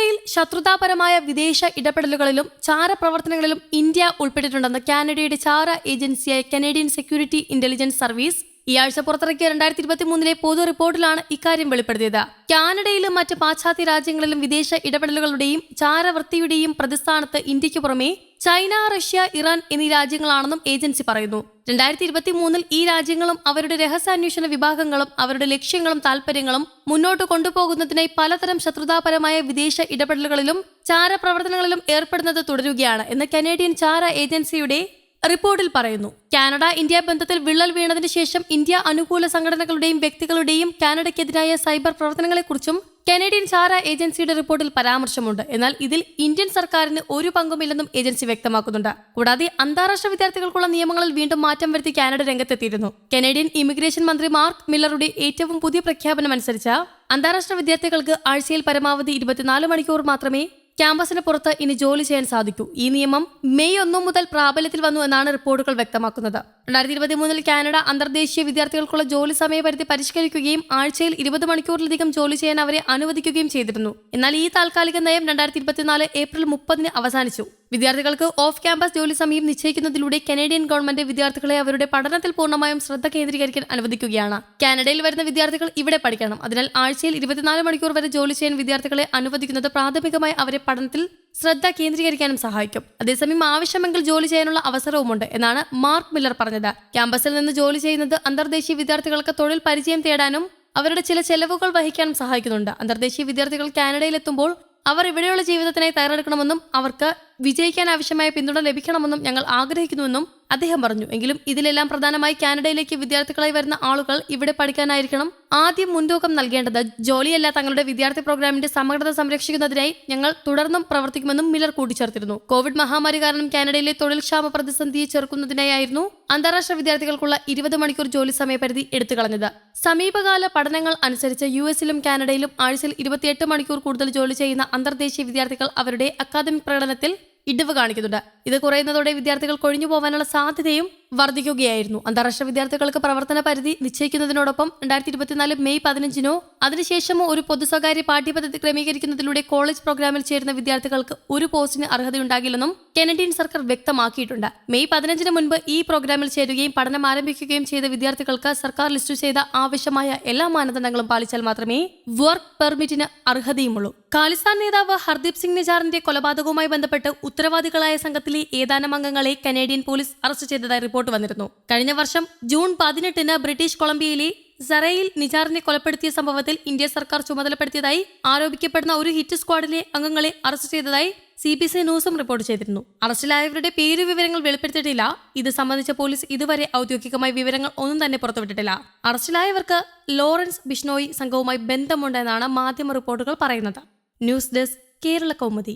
കാനഡയിൽ ശത്രുതാപരമായ വിദേശ ഇടപെടലുകളിലും ചാരപ്രവർത്തനങ്ങളിലും ഇന്ത്യ ഉൾപ്പെട്ടിട്ടുണ്ടെന്ന് കാനഡയുടെ ചാര ഏജൻസിയായ കനേഡിയൻ സെക്യൂരിറ്റി ഇന്റലിജൻസ് സർവീസ് ഈ ആഴ്ച പുറത്തിറക്കിയ 2023 പൊതു റിപ്പോർട്ടിലാണ് ഇക്കാര്യം വെളിപ്പെടുത്തിയത്. കാനഡയിലും മറ്റ് പാശ്ചാത്യ രാജ്യങ്ങളിലും വിദേശ ഇടപെടലുകളുടെയും ചാരവൃത്തിയുടെയും പ്രതിസ്ഥാനത്ത് ഇന്ത്യയ്ക്ക് പുറമെ ചൈന, റഷ്യ, ഇറാൻ എന്നീ രാജ്യങ്ങളാണെന്നും ഏജൻസി പറയുന്നു. 2023 ഈ രാജ്യങ്ങളും അവരുടെ രഹസ്യാന്വേഷണ വിഭാഗങ്ങളും അവരുടെ ലക്ഷ്യങ്ങളും താൽപര്യങ്ങളും മുന്നോട്ട് കൊണ്ടുപോകുന്നതിനായി പലതരം ശത്രുതാപരമായ വിദേശ ഇടപെടലുകളിലും ചാരപ്രവർത്തനങ്ങളിലും ഏർപ്പെടുന്നത് തുടരുകയാണ് എന്ന് കനേഡിയൻ ചാര ഏജൻസിയുടെ റിപ്പോർട്ടിൽ പറയുന്നു. കാനഡ ഇന്ത്യ ബന്ധത്തിൽ വിള്ളൽ വീണതിനു ശേഷം ഇന്ത്യ അനുകൂല സംഘടനകളുടെയും വ്യക്തികളുടെയും കാനഡയ്ക്കെതിരായ സൈബർ പ്രവർത്തനങ്ങളെക്കുറിച്ചും കനേഡിയൻ ചാര ഏജൻസിയുടെ റിപ്പോർട്ടിൽ പരാമർശമുണ്ട്. എന്നാൽ ഇതിൽ ഇന്ത്യൻ സർക്കാരിന് ഒരു പങ്കുമില്ലെന്നും ഏജൻസി വ്യക്തമാക്കുന്നുണ്ട്. കൂടാതെ അന്താരാഷ്ട്ര വിദ്യാർത്ഥികൾക്കുള്ള നിയമങ്ങളിൽ വീണ്ടും മാറ്റം വരുത്തി കാനഡ രംഗത്തെത്തിയിരുന്നു. കനേഡിയൻ ഇമിഗ്രേഷൻ മന്ത്രി മാർക്ക് മില്ലറുടെ ഏറ്റവും പുതിയ പ്രഖ്യാപനമനുസരിച്ച് അന്താരാഷ്ട്ര വിദ്യാർത്ഥികൾക്ക് ആഴ്ചയിൽ പരമാവധി 24 മണിക്കൂർ മാത്രമേ ക്യാമ്പസിന് പുറത്ത് ഇനി ജോലി ചെയ്യാൻ സാധിക്കൂ. ഈ നിയമം മെയ് 1 മുതൽ പ്രാബല്യത്തിൽ വന്നു എന്നാണ് റിപ്പോർട്ടുകൾ വ്യക്തമാക്കുന്നത്. 2023 കാനഡ അന്തർദേശീയ വിദ്യാർത്ഥികൾക്കുള്ള ജോലി സമയപരിധി പരിഷ്കരിക്കുകയും ആഴ്ചയിൽ 20 മണിക്കൂറിലധികം ജോലി ചെയ്യാൻ അവരെ അനുവദിക്കുകയും ചെയ്തിരുന്നു. എന്നാൽ ഈ താൽക്കാലിക നയം 2024 ഏപ്രിൽ 30 അവസാനിച്ചു. വിദ്യാർത്ഥികൾക്ക് ഓഫ് ക്യാമ്പസ് ജോലി സമയം നിശ്ചയിക്കുന്നതിലൂടെ കനേഡിയൻ ഗവൺമെന്റ് വിദ്യാർത്ഥികളെ അവരുടെ പഠനത്തിൽ പൂർണ്ണമായും ശ്രദ്ധ കേന്ദ്രീകരിക്കാൻ അനുവദിക്കുകയാണ്. കാനഡയിൽ വരുന്ന വിദ്യാർത്ഥികൾ ഇവിടെ പഠിക്കണം. അതിനാൽ ആഴ്ചയിൽ 24 മണിക്കൂർ വരെ ജോലി ചെയ്യാൻ വിദ്യാർത്ഥികളെ അനുവദിക്കുന്നത് പ്രാഥമികമായി അവരെ പഠനത്തിൽ ശ്രദ്ധ കേന്ദ്രീകരിക്കാനും സഹായിക്കും. അതേസമയം ആവശ്യമെങ്കിൽ ജോലി ചെയ്യാനുള്ള അവസരവുമുണ്ട് എന്നാണ് മാർക്ക് മില്ലർ പറഞ്ഞത്. ക്യാമ്പസിൽ നിന്ന് ജോലി ചെയ്യുന്നത് അന്തർദേശീയ വിദ്യാർത്ഥികൾക്ക് തൊഴിൽ പരിചയം തേടാനും അവരുടെ ചില ചെലവുകൾ വഹിക്കാനും സഹായിക്കുന്നുണ്ട്. അന്തർദേശീയ വിദ്യാർത്ഥികൾ കാനഡയിലെത്തുമ്പോൾ അവർ ഇവിടെയുള്ള ജീവിതത്തിനായി തയ്യാറെടുക്കണമെന്നും അവർക്ക് വിജയിക്കാൻ ആവശ്യമായ പിന്തുണ ലഭിക്കണമെന്നും ഞങ്ങൾ ആഗ്രഹിക്കുന്നുവെന്നും അദ്ദേഹം പറഞ്ഞു. എങ്കിലും ഇതിലെല്ലാം പ്രധാനമായി കാനഡയിലേക്ക് വിദ്യാർത്ഥികളായി വരുന്ന ആളുകൾ ഇവിടെ പഠിക്കാനായിരിക്കണം ആദ്യം മുൻതൂക്കം നൽകേണ്ടത്. ജോലിയല്ല, തങ്ങളുടെ വിദ്യാർത്ഥി പ്രോഗ്രാമിന്റെ സമഗ്രത സംരക്ഷിക്കുന്നതിനായി ഞങ്ങൾ തുടർന്നും പ്രവർത്തിക്കുമെന്നും മില്ലർ കൂട്ടിച്ചേർത്തിരുന്നു. കോവിഡ് മഹാമാരി കാരണം കാനഡയിലെ തൊഴിൽ ക്ഷാമ പ്രതിസന്ധിയെ ചെറുക്കുന്നതിനായിരുന്നു അന്താരാഷ്ട്ര വിദ്യാർത്ഥികൾക്കുള്ള 20 മണിക്കൂർ ജോലി സമയപരിധി എടുത്തുകളഞ്ഞത്. സമീപകാല പഠനങ്ങൾ അനുസരിച്ച് യുഎസിലും കാനഡയിലും ആഴ്ചയിൽ 28 മണിക്കൂർ കൂടുതൽ ജോലി ചെയ്യുന്ന അന്തർദേശീയ വിദ്യാർത്ഥികൾ അവരുടെ അക്കാദമിക് പ്രകടനത്തിൽ ഇടിവ് കാണിക്കുന്നുണ്ട്. ഇത് കുറയുന്നതോടെ വിദ്യാർത്ഥികൾ കൊഴിഞ്ഞു പോകാനുള്ള സാധ്യതയും വർദ്ധിക്കുകയായിരുന്നു. അന്താരാഷ്ട്ര വിദ്യാർത്ഥികൾക്ക് പ്രവർത്തന പരിധി നിശ്ചയിക്കുന്നതിനോടൊപ്പം 2024 മെയ് 15 അതിനുശേഷമോ ഒരു പൊതു സ്വകാര്യ പാഠ്യപദ്ധതി ക്രമീകരിക്കുന്നതിലൂടെ കോളേജ് പ്രോഗ്രാമിൽ ചേരുന്ന വിദ്യാർത്ഥികൾക്ക് ഒരു പോസ്റ്റിന് അർഹതയുണ്ടാകില്ലെന്നും കനേഡിയൻ സർക്കാർ വ്യക്തമാക്കിയിട്ടുണ്ട്. മെയ് 15 മുൻപ് ഈ പ്രോഗ്രാമിൽ ചേരുകയും പഠനം ആരംഭിക്കുകയും ചെയ്ത വിദ്യാർത്ഥികൾക്ക് സർക്കാർ ലിസ്റ്റ് ചെയ്ത ആവശ്യമായ എല്ലാ മാനദണ്ഡങ്ങളും പാലിച്ചാൽ മാത്രമേ വർക്ക് പെർമിറ്റിന് അർഹതയുമുള്ളൂ. ഖാലിസ്ഥാൻ നേതാവ് ഹർദീപ് സിംഗ് നിജാറിന്റെ കൊലപാതകവുമായി ബന്ധപ്പെട്ട് ഉത്തരവാദികളായ സംഘത്തിലെ ഏതാനും അംഗങ്ങളെ കനേഡിയൻ പോലീസ് അറസ്റ്റ് ചെയ്തതായി റിപ്പോർട്ട് വന്നിരുന്നു. കഴിഞ്ഞ വർഷം ജൂൺ 18 ബ്രിട്ടീഷ് കൊളംബിയയിലെ സറയിൽ നിജാറിനെ കൊലപ്പെടുത്തിയ സംഭവത്തിൽ ഇന്ത്യ സർക്കാർ ചുമതലപ്പെടുത്തിയതായി ആരോപിക്കപ്പെടുന്ന ഒരു ഹിറ്റ് സ്ക്വാഡിലെ അംഗങ്ങളെ അറസ്റ്റ് ചെയ്തതായി CBC ന്യൂസും റിപ്പോർട്ട് ചെയ്തിരുന്നു. അറസ്റ്റിലായവരുടെ പേര് വിവരങ്ങൾ വെളിപ്പെടുത്തിയിട്ടില്ല. ഇത് സംബന്ധിച്ച പോലീസ് ഇതുവരെ ഔദ്യോഗികമായി വിവരങ്ങൾ ഒന്നും തന്നെ പുറത്തുവിട്ടിട്ടില്ല. അറസ്റ്റിലായവർക്ക് ലോറൻസ് ബിഷ്ണോയി സംഘവുമായി ബന്ധമുണ്ടെന്നാണ് മാധ്യമ റിപ്പോർട്ടുകൾ പറയുന്നത്. News desk, Kerala Kaumudi.